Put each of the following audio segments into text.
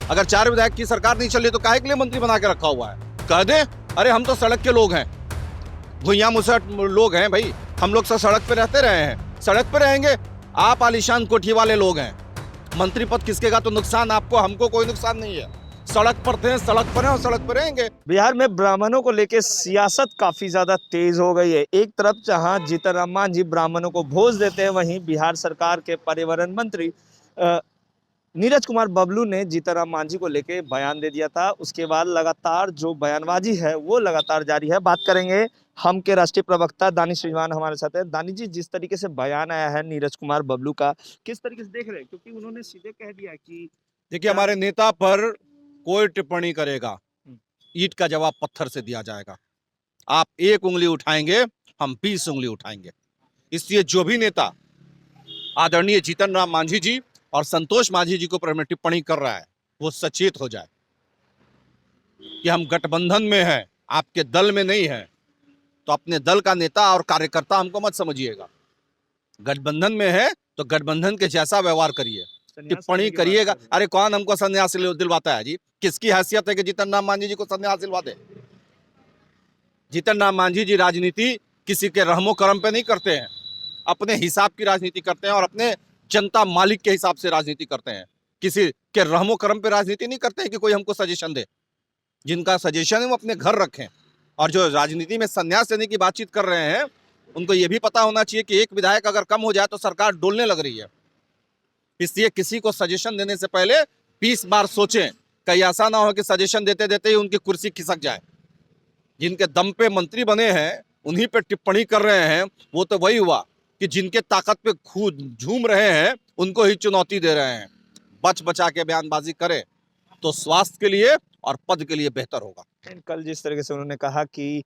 अगर 4 विधायक की सरकार नहीं चल रही तो काहे के लिए मंत्री बना के रखा हुआ है? कह दे अरे हम तो सड़क के लोग हैं, भुइयां मुसहट लोग हैं भाई, हम लोग सब सड़क पे रहते रहे हैं, सड़क पे रहेंगे। आप आलीशान कोठी वाले लोग हैं, मंत्री पद किसके का तो नुकसान आपको, हमको कोई नुकसान नहीं है। सड़क पर थे, सड़क पर हैं और सड़क पर रहेंगे। बिहार में ब्राह्मणों को लेकर सियासत काफी ज्यादा तेज हो गई है। एक तरफ जहां जीतन राम मांझी ब्राह्मणों को भोज देते हैं, वहीं बिहार सरकार के पर्यावरण मंत्री नीरज कुमार बबलू ने जीतन राम मांझी को लेकर बयान दे दिया था। उसके बाद लगातार जो बयानबाजी है वो लगातार जारी है। बात करेंगे हम के राष्ट्रीय प्रवक्ता दानिश रिजवान हमारे साथ है। दानिश जी, जिस तरीके से बयान आया है नीरज कुमार बबलू का, किस तरीके से देख रहे हैं? क्योंकि उन्होंने सीधे कह दिया कि देखिए, हमारे नेता पर कोई टिप्पणी करेगा, ईंट का जवाब पत्थर से दिया जाएगा। आप 1 उंगली उठाएंगे, हम 20 उंगली उठाएंगे। इसलिए जो भी नेता आदरणीय जीतन राम मांझी जी और संतोष मांझी जी को पर टिप्पणी कर रहा है, वो सचेत हो जाए कि हम गठबंधन में हैं, आपके दल में नहीं है। तो अपने दल का नेता और कार्यकर्ता हमको मत समझिएगा। गठबंधन में है तो गठबंधन के जैसा व्यवहार करिए, टिप्पणी करिएगा। अरे कौन हमको संन्यास दिलवाता है जी? किसकी हैसियत है कि जीतन राम मांझी जी को संन्यास दिलवा दे? जीतन राम मांझी जी राजनीति किसी के रहमो करम पे नहीं करते हैं, अपने हिसाब की राजनीति करते हैं और अपने जनता मालिक के हिसाब से राजनीति करते हैं। किसी के रहमो करम पे राजनीति नहीं करते हैं कि कोई हमको सजेशन दे। जिनका सजेशन है वो अपने घर रखें। और जो राजनीति में संन्यास लेने की बातचीत कर रहे हैं, उनको ये भी पता होना चाहिए कि एक विधायक अगर कम हो जाए तो सरकार डोलने लग रही है। इसलिए किसी को सजेशन देने से पहले 20 बार सोचें, कहीं ऐसा ना हो कि सजेशन देते देते ही उनकी कुर्सी खिसक जाए। जिनके दम पे मंत्री बने हैं उन्हीं पे टिप्पणी कर रहे हैं। वो तो वही हुआ कि जिनके ताकत पे खूब झूम रहे हैं उनको ही चुनौती दे रहे हैं। बच बचा के बयानबाजी करें तो स्वास्थ्य के लिए और पद के लिए बेहतर होगा। कल जिस तरीके से उन्होंने कहा कि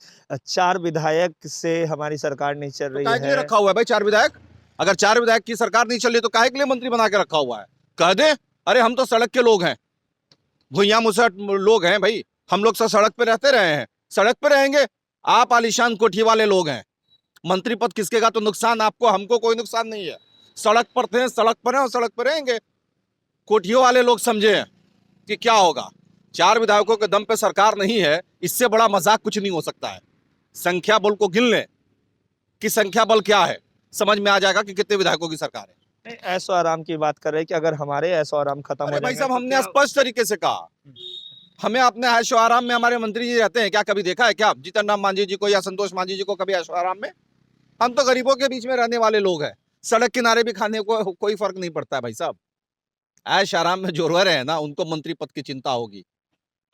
4 विधायक से हमारी सरकार नहीं चल रही काहे के लिए है। रखा हुआ है भाई 4 विधायक? अगर 4 विधायक की सरकार नहीं चल रही तो काहे के लिए मंत्री बना के रखा हुआ है? कह दे अरे हम तो सड़क के लोग हैं, भुइयां मुसहट लोग हैं भाई, हम लोग सब सड़क पे रहते रहे हैं, सड़क पे रहेंगे। आप आलीशान कोठी वाले लोग हैं, मंत्री पद किसके का तो नुकसान आपको, हमको कोई नुकसान नहीं है। सड़क पर थे, सड़क पर हैं और सड़क पर रहेंगे। कोठियों वाले लोग समझे कि क्या होगा। 4 विधायकों के दम पे सरकार नहीं है, इससे बड़ा मजाक कुछ नहीं हो सकता है। संख्या बल को गिन ले कि संख्या बल क्या है, समझ में आ जाएगा कि कितने विधायकों की सरकार है। ऐशो आराम की बात कर रहे हैं कि अगर हमारे ऐशो आराम खत्म हो अरे भाई जाएंगे साहब, तो हमने क्या? स्पष्ट तरीके से कहा, हमें अपने ऐशो आराम में हमारे मंत्री जी रहते हैं। क्या कभी देखा है क्या जीतन राम मांझी जी को या संतोष मांझी जी को कभी ऐशो आराम में? हम तो गरीबों के बीच में रहने वाले लोग हैं, सड़क किनारे भी खाने को कोई फर्क नहीं पड़ता है भाई साहब। ऐश आराम में जो रह रहे हैं ना, उनको मंत्री पद की चिंता होगी।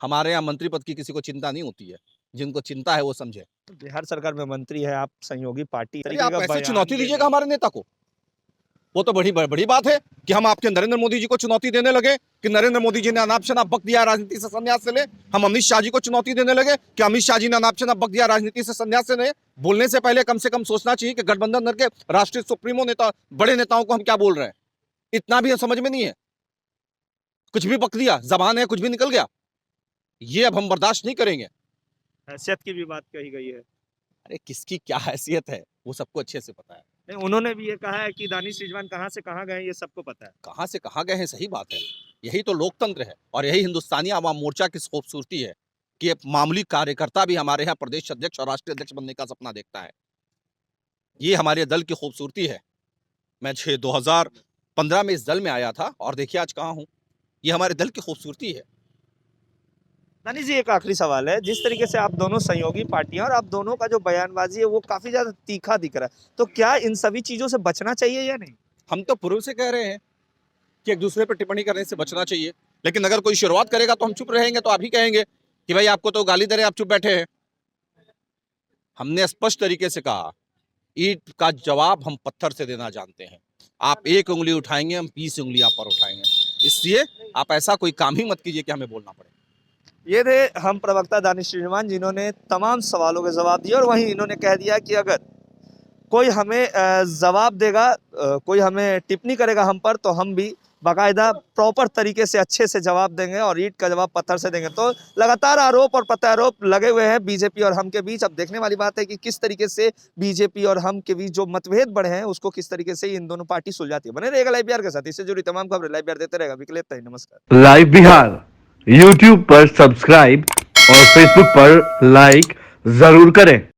हमारे यहाँ मंत्री पद की किसी को चिंता नहीं होती है, जिनको चिंता है वो समझे। बिहार सरकार में मंत्री है, आप सहयोगी पार्टी अरे तरीके आप का ऐसे बयान चुनौती दे दीजिएगा रहे हमारे नेता को, वो तो बड़ी बड़ी बात है कि हम आपके नरेंद्र मोदी जी को चुनौती देने लगे कि नरेंद्र मोदी जी ने अनाप शनाप बक दिया राजनीति से संन्यास से ले। हम अमित शाह जी को चुनौती देने लगे कि अमित शाह जी ने अनाप शनाप बक दिया राजनीति से संन्यास से ले। बोलने से पहले कम से कम सोचना चाहिए कि गठबंधन के राष्ट्रीय सुप्रीमो नेता, बड़े नेताओं को हम क्या बोल रहे हैं। इतना भी समझ में नहीं है, कुछ भी बक दिया, जबान है कुछ भी निकल गया, ये अब हम बर्दाश्त नहीं करेंगे। हैसियत की भी बात कही गई है। अरे किसकी क्या हैसियत है वो सबको अच्छे से पता है। नहीं, उन्होंने भी ये कहा है कि दानिश रिजवान कहाँ से कहाँ गए ये सबको पता है। कहां से कहां गए हैं, सही बात है। यही तो लोकतंत्र है और यही हिंदुस्तानी आवाम मोर्चा की खूबसूरती है कि एक मामूली कार्यकर्ता भी हमारे यहाँ प्रदेश अध्यक्ष और राष्ट्रीय अध्यक्ष बनने का सपना देखता है। ये हमारे दल की खूबसूरती है। मैं 2015 में इस दल में आया था और देखिए आज कहाँ हूँ। ये हमारे दल की खूबसूरती है। दानिश जी, एक आखिरी सवाल है। जिस तरीके से आप दोनों सहयोगी पार्टियां और आप दोनों का जो बयानबाजी है वो काफी ज्यादा तीखा दिख रहा है, तो क्या इन सभी चीजों से बचना चाहिए या नहीं? हम तो पूर्व से कह रहे हैं कि एक दूसरे पर टिप्पणी करने से बचना चाहिए, लेकिन अगर कोई शुरुआत करेगा तो हम चुप रहेंगे, तो आप ही कहेंगे कि भाई आपको तो गाली दे रहे, आप चुप बैठे हैं। हमने स्पष्ट तरीके से कहा, ईंट का जवाब हम पत्थर से देना जानते हैं। आप 1 उंगली उठाएंगे, हम 20 उंगली आप पर उठाएंगे। इसलिए आप ऐसा कोई काम ही मत कीजिए कि हमें बोलना पड़े। ये थे हम प्रवक्ता दानिश रिजवान, जिन्होंने तमाम सवालों के जवाब दिए और वहीं इन्होंने कह दिया कि अगर कोई हमें जवाब देगा, कोई हमें टिप्पणी करेगा हम पर, तो हम भी बाकायदा प्रॉपर तरीके से अच्छे से जवाब देंगे और ईंट का जवाब पत्थर से देंगे। तो लगातार आरोप और प्रत्यारोप लगे हुए हैं बीजेपी और हम के बीच। अब देखने वाली बात है कि किस तरीके से बीजेपी और हम के बीच जो मतभेद बढ़े हैं उसको किस तरीके से इन दोनों पार्टी सुलझाती है। बने रहेगा लाइव बिहार के साथ, इससे जुड़ी तमाम खबरें लाइव बिहार देते रहेगा। विकलेत, नमस्कार। लाइव बिहार YouTube पर सब्सक्राइब और Facebook पर लाइक जरूर करें।